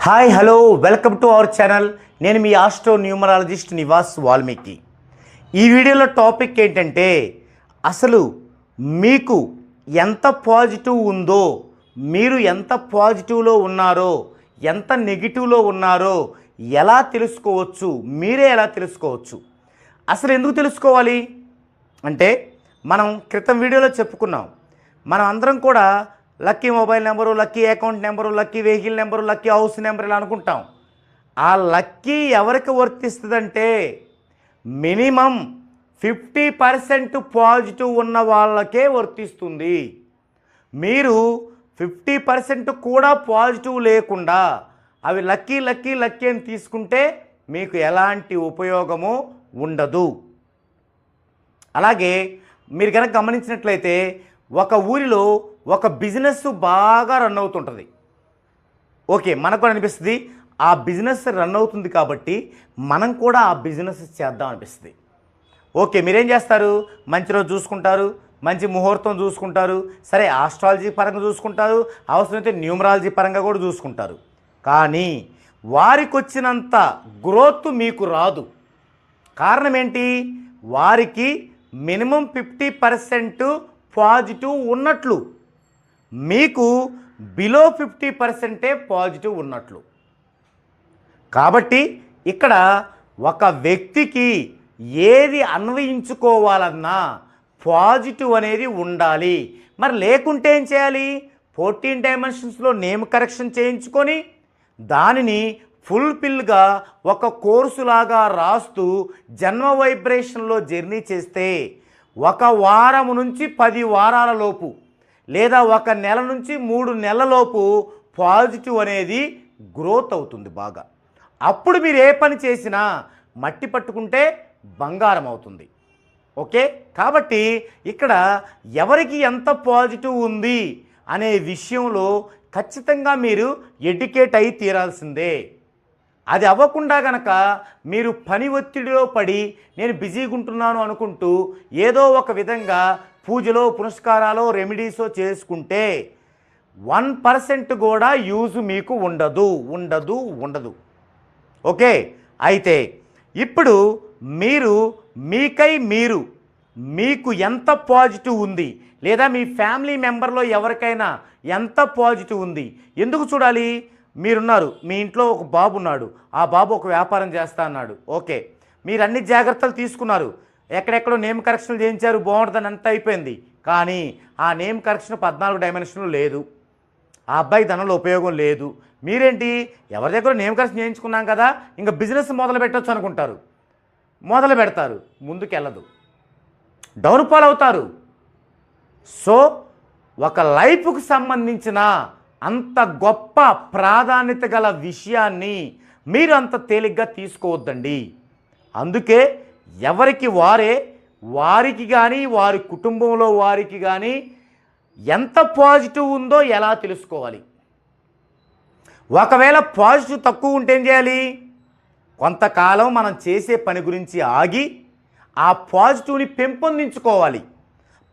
Hi hello welcome to our channel. నేను మీ astro numerologist Nivas Valmiki. ఈ వీడియోలో టాపిక్ ఏంటంటే అసలు మీకు ఎంత పాజిటివ్ ఉందో, మీరు ఎంత పాజిటివ్లో ఉన్నారో, ఎంత నెగిటివ్లో ఉన్నారో ఎలా తెలుసుకోవచ్చు, మీరే ఎలా తెలుసుకోవచ్చు. అసలు ఎందుకు తెలుసుకోవాలి అంటే మనం క్రితం వీడియోలో చెప్పుకున్నాం. మనం అందరం కూడా lucky mobile number, lucky account number, lucky vehicle number, lucky house number ఇలా అనుకుంటాం. ఆ లక్కీ ఎవరికి వర్తిస్తుందంటే మినిమం 50% పాజిటివ్ ఉన్న వాళ్ళకే వర్తిస్తుంది. మీరు 50% కూడా పాజిటివ్ లేకుండా అవి లక్కీ లక్కీ లక్కీ అని తీసుకుంటే మీకు ఎలాంటి ఉపయోగము ఉండదు. అలాగే మీరు కనుక గమనించినట్లయితే ఒక ఊరిలో ఒక బిజినెస్ బాగా రన్ అవుతుంటుంది. ఓకే, మనకు కూడా అనిపిస్తుంది ఆ బిజినెస్ రన్ అవుతుంది కాబట్టి మనం కూడా ఆ బిజినెస్ చేద్దాం అనిపిస్తుంది. ఓకే, మీరేం చేస్తారు? మంచి రోజు చూసుకుంటారు, మంచి ముహూర్తం చూసుకుంటారు, సరే ఆస్ట్రాలజీ పరంగా చూసుకుంటారు, అవసరమైతే న్యూమరాలజీ పరంగా కూడా చూసుకుంటారు. కానీ వారికి వచ్చినంత గ్రోత్ మీకు రాదు. కారణం ఏంటి? వారికి మినిమం 50% పాజిటివ్ ఉన్నట్లు, మీకు బిలో 50% పాజిటివ్ ఉన్నట్లు. కాబట్టి ఇక్కడ ఒక వ్యక్తికి ఏది అన్వయించుకోవాలన్నా పాజిటివ్ అనేది ఉండాలి. మరి లేకుంటే ఏం చేయాలి? 14 డైమెన్షన్స్లో నేమ్ కరెక్షన్ చేయించుకొని దానిని ఫుల్ఫిల్గా ఒక కోర్సులాగా రాస్తూ జన్మ వైబ్రేషన్లో జర్నీ చేస్తే 1 వారం నుంచి 10 వారాల లోపు లేదా 1 నెల నుంచి 3 నెలలలోపు పాజిటివ్ అనేది గ్రోత్ అవుతుంది బాగా. అప్పుడు మీరు ఏ పని చేసినా మట్టి పట్టుకుంటే బంగారం అవుతుంది. ఓకే, కాబట్టి ఇక్కడ ఎవరికి ఎంత పాజిటివ్ ఉంది అనే విషయంలో ఖచ్చితంగా మీరు ఎడ్యుకేట్ అయి తీరాల్సిందే. అది అవ్వకుండా కనుక మీరు పని ఒత్తిడిలో పడి నేను బిజీగా ఉంటున్నాను అనుకుంటూ ఏదో ఒక విధంగా పూజలో పునస్కారాలో రెమెడీసో చేసుకుంటే 1% కూడా యూజ్ మీకు ఉండదు. ఓకే, అయితే ఇప్పుడు మీకు ఎంత పాజిటివ్ ఉంది లేదా మీ ఫ్యామిలీ మెంబర్లో ఎవరికైనా ఎంత పాజిటివ్ ఉంది ఎందుకు చూడాలి? మీరున్నారు, మీ ఇంట్లో ఒక బాబు ఉన్నాడు, ఆ బాబు ఒక వ్యాపారం చేస్తా అన్నాడు. ఓకే, మీరు అన్ని జాగ్రత్తలు తీసుకున్నారు, ఎక్కడెక్కడో నేమ్ కరెక్షన్లు చేయించారు, బాగుంటుందని అంతా అయిపోయింది. కానీ ఆ నేమ్ కరెక్షన్ 14 డైమెన్షన్లు లేదు, ఆ అబ్బాయికి దానిలో ఉపయోగం లేదు. మీరేంటి ఎవరి దగ్గర నేమ్ కరెక్షన్ చేయించుకున్నాం కదా ఇంకా బిజినెస్ మొదలు పెట్టవచ్చు అనుకుంటారు. మొదలు పెడతారు, ముందుకెళ్ళదు, డౌన్ఫాల్ అవుతారు. సో ఒక లైఫ్కు సంబంధించిన అంత గొప్ప ప్రాధాన్యత గల విషయాన్ని మీరు అంత తేలిగ్గా తీసుకోవద్దండి. అందుకే ఎవరికి వారికి కానీ వారి కుటుంబంలో వారికి కానీ ఎంత పాజిటివ్ ఉందో ఎలా తెలుసుకోవాలి. ఒకవేళ పాజిటివ్ తక్కువ ఉంటే ఏం చేయాలి? కొంతకాలం మనం చేసే పని గురించి ఆగి ఆ పాజిటివ్ని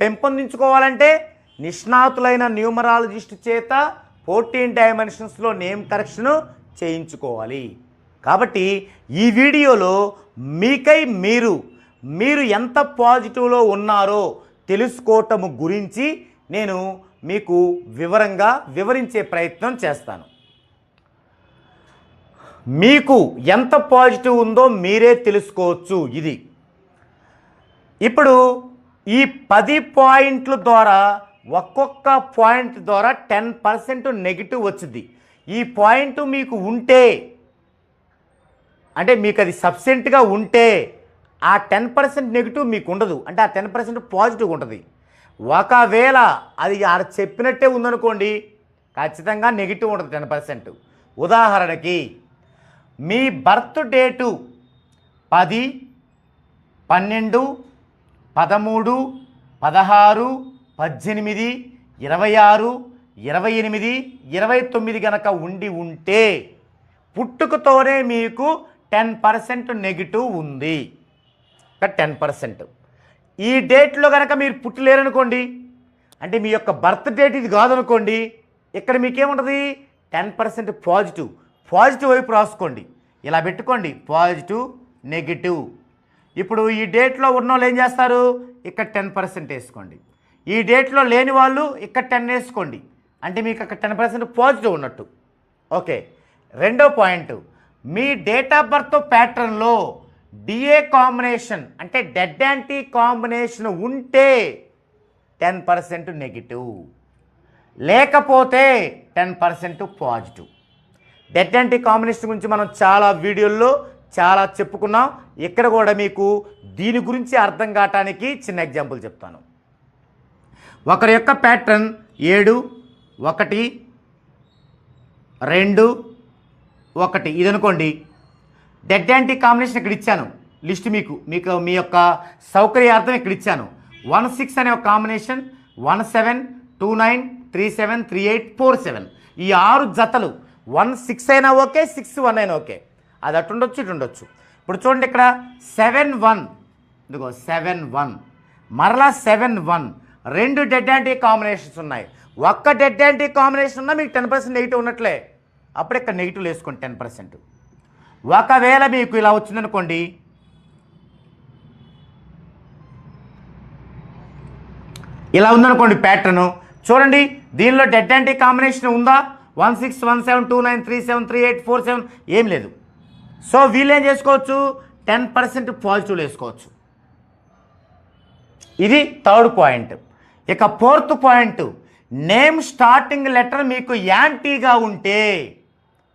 పెంపొందించుకోవాలంటే నిష్ణాతులైన న్యూమరాలజిస్ట్ చేత 14 డైమెన్షన్స్లో నేమ్ కరెక్షన్ చేయించుకోవాలి. కాబట్టి ఈ వీడియోలో మీకై మీరు ఎంత పాజిటివ్లో ఉన్నారో తెలుసుకోవటము గురించి నేను మీకు వివరంగా వివరించే ప్రయత్నం చేస్తాను. మీకు ఎంత పాజిటివ్ ఉందో మీరే తెలుసుకోవచ్చు. ఇది ఇప్పుడు ఈ 10 పాయింట్ల ద్వారా ఒక్కొక్క పాయింట్ ద్వారా 10% నెగిటివ్ వచ్చింది. ఈ పాయింట్ మీకు ఉంటే అంటే మీకు అది సబ్సెంట్గా ఉంటే ఆ 10% నెగిటివ్ మీకు ఉండదు, అంటే ఆ 10% పాజిటివ్ ఉంటుంది. ఒకవేళ అది ఆడ చెప్పినట్టే ఉందనుకోండి ఖచ్చితంగా నెగిటివ్ ఉంటుంది 10%. ఉదాహరణకి మీ బర్త్ డేటు 10, 12, 13, 16, 18, 26, 28, 29 కనుక ఉంటే పుట్టుకతోనే మీకు 10% నెగిటివ్ ఉంది. 10% ఈ డేట్లో కనుక మీరు పుట్టలేరనుకోండి, అంటే మీ యొక్క బర్త్ డేట్ ఇది కాదనుకోండి, ఇక్కడ మీకేముంటుంది? 10% పాజిటివ్. పాజిటివ్ వైపు రాసుకోండి. ఇలా పెట్టుకోండి, పాజిటివ్ నెగిటివ్. ఇప్పుడు ఈ డేట్లో ఉన్న వాళ్ళు ఏం చేస్తారు, ఇక్కడ 10% వేసుకోండి. ఈ డేట్లో లేని వాళ్ళు ఇక్కడ 10 వేసుకోండి. అంటే మీకు అక్కడ 10% పాజిటివ్ ఉన్నట్టు. ఓకే, రెండో point, me date of birth ప్యాటర్న్లో డిఏ కాంబినేషన్ అంటే డెడ్ యాంటీ కాంబినేషన్ ఉంటే 10% నెగిటివ్, లేకపోతే 10% పాజిటివ్. డెడ్ యాంటీ కాంబినేషన్ గురించి మనం చాలా వీడియోల్లో చాలా చెప్పుకున్నాం. ఇక్కడ కూడా మీకు దీని గురించి అర్థం కావటానికి చిన్న ఎగ్జాంపుల్ చెప్తాను. ఒకరి యొక్క ప్యాటర్న్ 7 1 2 1 ఇది అనుకోండి. డెడ్ యాంటీ కాంబినేషన్ ఇక్కడ ఇచ్చాను, లిస్ట్ మీకు మీ యొక్క సౌకర్యార్థం ఇక్కడ ఇచ్చాను. 1 6 అనే ఒక కాంబినేషన్, 1 7 2 9 3 7 3 8 4 7 ఈ 6 జతలు. 1 6 అయినా ఓకే, 6 1 అయినా ఓకే, అది అటు ఉండొచ్చు ఇటు ఉండొచ్చు. ఇప్పుడు చూడండి ఇక్కడ 7 1 ఇదిగో 7 1 మరలా 7 1 2 డెడ్ యాంటీ కాంబినేషన్స్ ఉన్నాయి. ఒక్క డెడ్ యాంటీ కాంబినేషన్ ఉన్నా మీకు 10% నెగిటివ్ ఉన్నట్లే. అప్పుడు ఇక్కడ నెగిటివ్ వేసుకోండి 10%. ఒకవేళ మీకు ఇలా వచ్చిందనుకోండి, ఇలా ఉందనుకోండి ప్యాటర్ను, చూడండి దీనిలో డెడ్ యాంటీ కాంబినేషన్ ఉందా, 1 6 1 7 2 9 3 7 3 8 4 7 ఏం లేదు. సో వీళ్ళు ఏం చేసుకోవచ్చు, 10% పాజిటివ్ వేసుకోవచ్చు. ఇది థర్డ్ పాయింట్. ఇక fourth point, name starting letter మీకు యాంటీగా ఉంటే,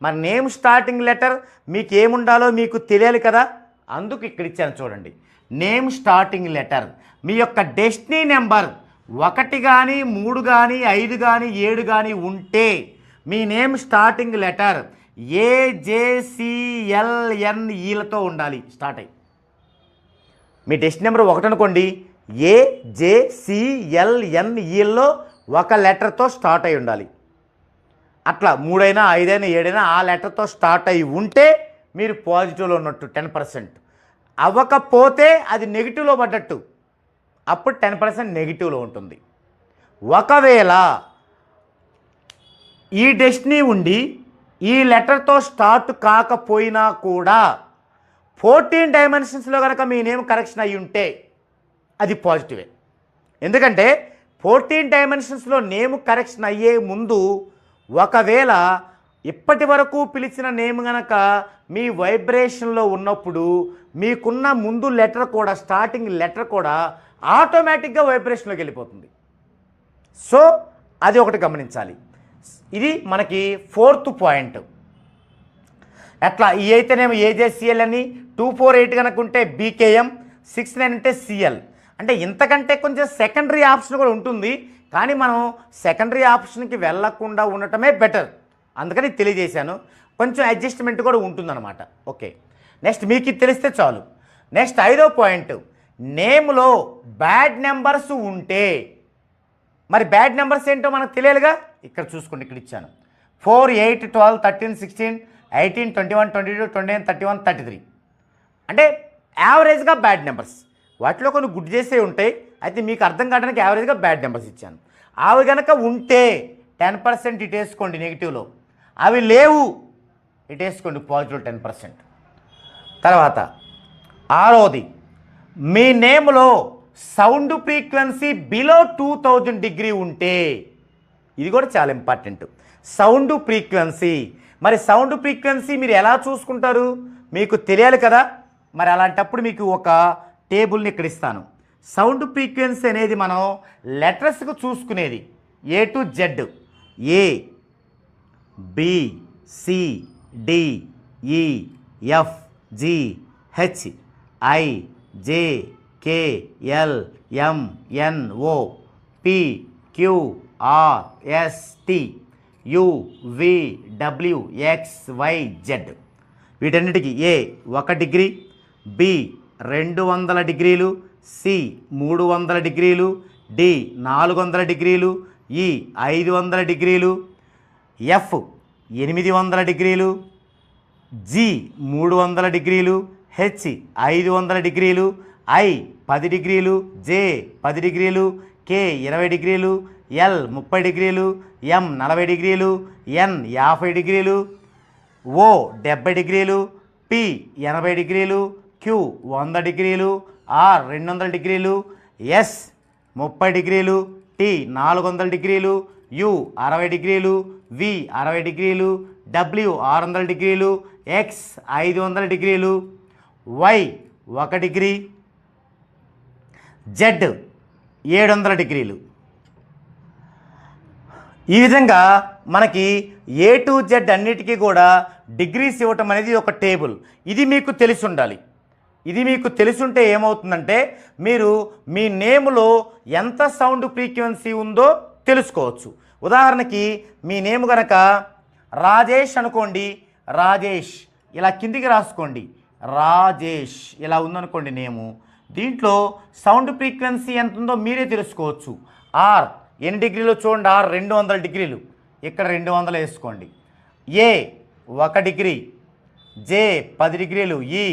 మరి నేమ్ స్టార్టింగ్ లెటర్ మీకు ఏముండాలో మీకు తెలియాలి కదా, అందుకు ఇక్కడ ఇచ్చాను చూడండి. నేమ్ స్టార్టింగ్ లెటర్ మీ యొక్క డెస్టినీ నెంబర్ 1 కానీ 3 కానీ 5 కానీ 7 కానీ ఉంటే మీ నేమ్ స్టార్టింగ్ లెటర్ AJCLNEలతో ఉండాలి స్టార్ట్ అయ్యి. మీ డెస్టినీ నెంబర్ 1 అనుకోండి, AJCLNEలో ఒక లెటర్తో స్టార్ట్ అయి ఉండాలి. అట్లా 3 అయినా 5 అయినా 7 అయినా ఆ లెటర్తో స్టార్ట్ అయ్యి ఉంటే మీరు పాజిటివ్లో ఉన్నట్టు 10%. అవ్వకపోతే అది నెగిటివ్లో పడ్డట్టు, అప్పుడు 10% నెగిటివ్లో ఉంటుంది. ఒకవేళ ఈ డెస్టినీ ఉండి ఈ లెటర్తో స్టార్ట్ కాకపోయినా కూడా 14 డైమెన్షన్స్లో కనుక మీ నేమ్ కరెక్షన్ అయ్యి ఉంటే అది పాజిటివే. ఎందుకంటే 14 డైమెన్షన్స్లో నేమ్ కరెక్షన్ అయ్యే ముందు ఒకవేళ ఇప్పటి వరకు పిలిచిన నేమ్ కనుక మీ వైబ్రేషన్లో ఉన్నప్పుడు మీకున్న ముందు లెటర్ కూడా స్టార్టింగ్ లెటర్ కూడా ఆటోమేటిక్గా వైబ్రేషన్లోకి వెళ్ళిపోతుంది. సో అది ఒకటి గమనించాలి. ఇది మనకి ఫోర్త్ పాయింట్. అట్లా ఈ అయితేనేమో AJCL అని, 248 కనుక ఉంటే BKM, 69 అంటే CL. అంటే ఇంతకంటే కొంచెం సెకండరీ ఆప్షన్ కూడా ఉంటుంది, కానీ మనం సెకండరీ ఆప్షన్కి వెళ్ళకుండా ఉండటమే బెటర్. అందుకని తెలియజేశాను. కొంచెం అడ్జస్ట్మెంట్ కూడా ఉంటుందన్నమాట. ఓకే, నెక్స్ట్ మీకు ఇది తెలిస్తే చాలు. నెక్స్ట్ 5వ పాయింట్, నేమ్లో బ్యాడ్ నెంబర్స్ ఉంటే, మరి బ్యాడ్ నెంబర్స్ ఏంటో మనకు తెలియాలిగా. ఇక్కడ చూసుకోండి, ఇక్కడ ఇచ్చాను 4 8 12 13 16 18 21 22 29 31 33 అంటే యావరేజ్గా బ్యాడ్ నెంబర్స్. వాటిలో కొన్ని గుడ్ చేసే ఉంటాయి, అయితే మీకు అర్థం కావడానికి యావరేజ్గా బ్యాడ్ నెంబర్స్ ఇచ్చాను. అవి కనుక ఉంటే 10% ఇటు వేసుకోండి నెగిటివ్లో, అవి లేవు ఇటు వేసుకోండి పాజిటివ్ 10%. తర్వాత 6వది, మీ నేమ్లో సౌండ్ ఫ్రీక్వెన్సీ బిలో 2000 డిగ్రీ ఉంటే, ఇది కూడా చాలా ఇంపార్టెంట్. సౌండ్ ఫ్రీక్వెన్సీ, మరి సౌండ్ ఫ్రీక్వెన్సీ మీరు ఎలా చూసుకుంటారు మీకు తెలియాలి కదా. మరి అలాంటప్పుడు మీకు ఒక టేబుల్ని ఇక్కడ ఇస్తాను. సౌండ్ ఫ్రీక్వెన్సీ అనేది మనం లెటర్స్కు చూసుకునేది A to Z, A B C D E F G H I J K L M N O P Q R S T U V W X Y Z. వీటన్నిటికీ A 1 degree, B 200 డిగ్రీలు, C 300 డిగ్రీలు, D 400 డిగ్రీలు, E 500 డిగ్రీలు, F 800 డిగ్రీలు, G 300 డిగ్రీలు, H 500 డిగ్రీలు, I 10 డిగ్రీలు, J 10 డిగ్రీలు, K 20 డిగ్రీలు, L 30 డిగ్రీలు, M 40 డిగ్రీలు, N 50 డిగ్రీలు, ఓ 70 డిగ్రీలు, పి 80 డిగ్రీలు, క్యూ 100 డిగ్రీలు, ఆర్ 200 డిగ్రీలు, ఎస్ 30 డిగ్రీలు, టి 400 డిగ్రీలు, యు 60 డిగ్రీలు, వి 60 డిగ్రీలు, డబ్ల్యూ 600 డిగ్రీలు, ఎక్స్ 500 డిగ్రీలు, వై 1 డిగ్రీ, జెడ్ 700 డిగ్రీలు. ఈ విధంగా మనకి ఏ టు జెడ్ అన్నిటికీ కూడా డిగ్రీస్ ఇవ్వటం అనేది ఒక టేబుల్. ఇది మీకు తెలిసి ఉండాలి. ఇది మీకు తెలుసుంటే ఏమవుతుందంటే మీరు మీ నేములో ఎంత సౌండ్ ఫ్రీక్వెన్సీ ఉందో తెలుసుకోవచ్చు. ఉదాహరణకి మీ నేమ్ కనుక రాజేష్ అనుకోండి, రాజేష్ ఇలా కిందికి రాసుకోండి, రాజేష్ ఇలా ఉందనుకోండి నేము. దీంట్లో సౌండ్ ఫ్రీక్వెన్సీ ఎంత ఉందో మీరే తెలుసుకోవచ్చు. ఆర్ ఎన్ని డిగ్రీలో చూడండి, ఆర్ 200 డిగ్రీలు, ఇక్కడ 200 వేసుకోండి. ఏ 1 డిగ్రీ, జే 10 డిగ్రీలు, ఈ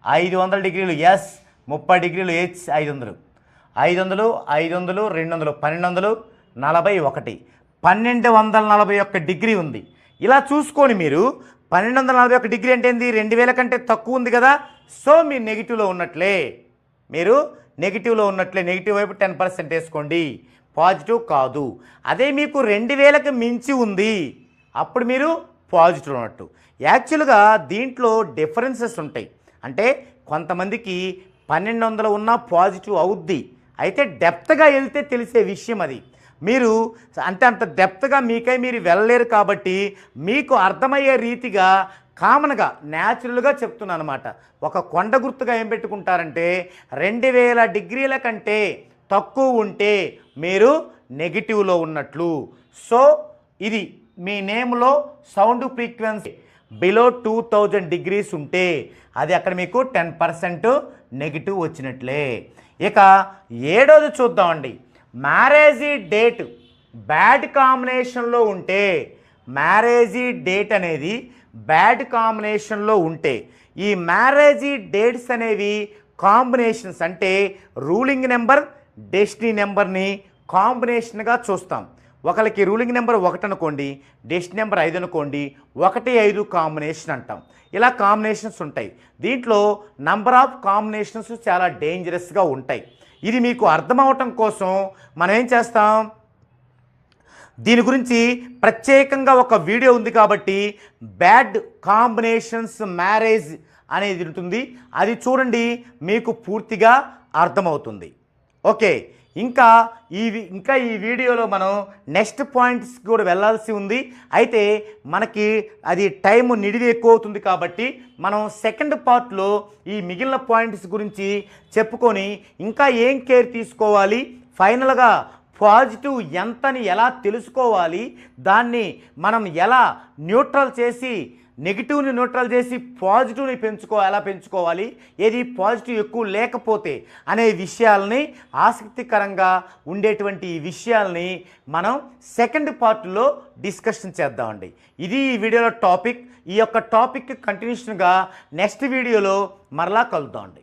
500 డిగ్రీలు, ఎస్ 30 డిగ్రీలు, హెచ్ 500, 500, 500, 200, 1241, 1241 డిగ్రీ ఉంది. ఇలా చూసుకొని మీరు 1241 డిగ్రీ అంటే ఏంది, 2000 కంటే తక్కువ ఉంది కదా. సో మీరు నెగిటివ్లో ఉన్నట్లే, మీరు నెగిటివ్లో ఉన్నట్లే. నెగిటివ్ వైపు 10% వేసుకోండి, పాజిటివ్ కాదు. అదే మీకు 2000కి మించి ఉంది, అప్పుడు మీరు పాజిటివ్ ఉన్నట్టు. యాక్చువల్గా దీంట్లో డిఫరెన్సెస్ ఉంటాయి. అంటే కొంతమందికి 1200 ఉన్నా పాజిటివ్ అవుద్ది. అయితే డెప్త్గా వెళ్తే తెలిసే విషయం అది. మీరు అంటే అంత డెప్త్గా మీకై మీరు వెళ్ళలేరు కాబట్టి మీకు అర్థమయ్యే రీతిగా కామన్గా న్యాచురల్గా చెప్తున్నాను అనమాట. ఒక కొండ గుర్తుగా ఏం పెట్టుకుంటారంటే 2000 డిగ్రీల కంటే తక్కువ ఉంటే మీరు నెగిటివ్లో ఉన్నట్లు. సో ఇది మీ నేమ్లో సౌండ్ ఫ్రీక్వెన్సీ బిలో 2000 డిగ్రీస్ ఉంటే అది అక్కడ మీకు 10% నెగిటివ్ వచ్చినట్లే. ఇక 7వది చూద్దామండి. మ్యారేజీ డేట్ బ్యాడ్ కాంబినేషన్లో ఉంటే, మ్యారేజీ డేట్ అనేది బ్యాడ్ కాంబినేషన్లో ఉంటే, ఈ మ్యారేజీ డేట్స్ అనేవి కాంబినేషన్స్ అంటే రూలింగ్ నెంబర్ డెస్టినీ నెంబర్ని కాంబినేషన్గా చూస్తాం. ఒకరికి రూలింగ్ నెంబర్ 1 అనుకోండి, డెస్టినీ నెంబర్ 5 అనుకోండి, 1, 5 కాంబినేషన్ అంటాం. ఇలా కాంబినేషన్స్ ఉంటాయి. దీంట్లో నంబర్ ఆఫ్ కాంబినేషన్స్ చాలా డేంజరస్గా ఉంటాయి. ఇది మీకు అర్థమవటం కోసం మనం ఏం చేస్తాం, దీని గురించి ప్రత్యేకంగా ఒక వీడియో ఉంది కాబట్టి బ్యాడ్ కాంబినేషన్స్ మ్యారేజ్ అనేది ఉంటుంది, అది చూడండి, మీకు పూర్తిగా అర్థమవుతుంది. ఓకే, ఇంకా ఈ వీడియోలో మనం నెక్స్ట్ పాయింట్స్ కూడా వెళ్ళాల్సి ఉంది. అయితే మనకి అది టైం నిడివి ఎక్కువ అవుతుంది కాబట్టి మనం సెకండ్ పార్ట్లో ఈ మిగిలిన పాయింట్స్ గురించి చెప్పుకొని ఇంకా ఏం కేర్ తీసుకోవాలి, ఫైనల్గా పాజిటివ్ ఎంతని ఎలా తెలుసుకోవాలి, దాన్ని మనం ఎలా న్యూట్రల్ చేసి నెగిటివ్ని న్యూట్రల్ చేసి పాజిటివ్ని ఎలా పెంచుకోవాలి, ఏది పాజిటివ్ ఎక్కువ లేకపోతే అనే విషయాల్ని, ఆసక్తికరంగా ఉండేటువంటి ఈ విషయాల్ని మనం సెకండ్ పార్ట్లో డిస్కషన్ చేద్దామండి. ఇది ఈ వీడియోలో టాపిక్. ఈ యొక్క టాపిక్ కంటిన్యూషన్గా నెక్స్ట్ వీడియోలో మరలా కలుద్దామండి.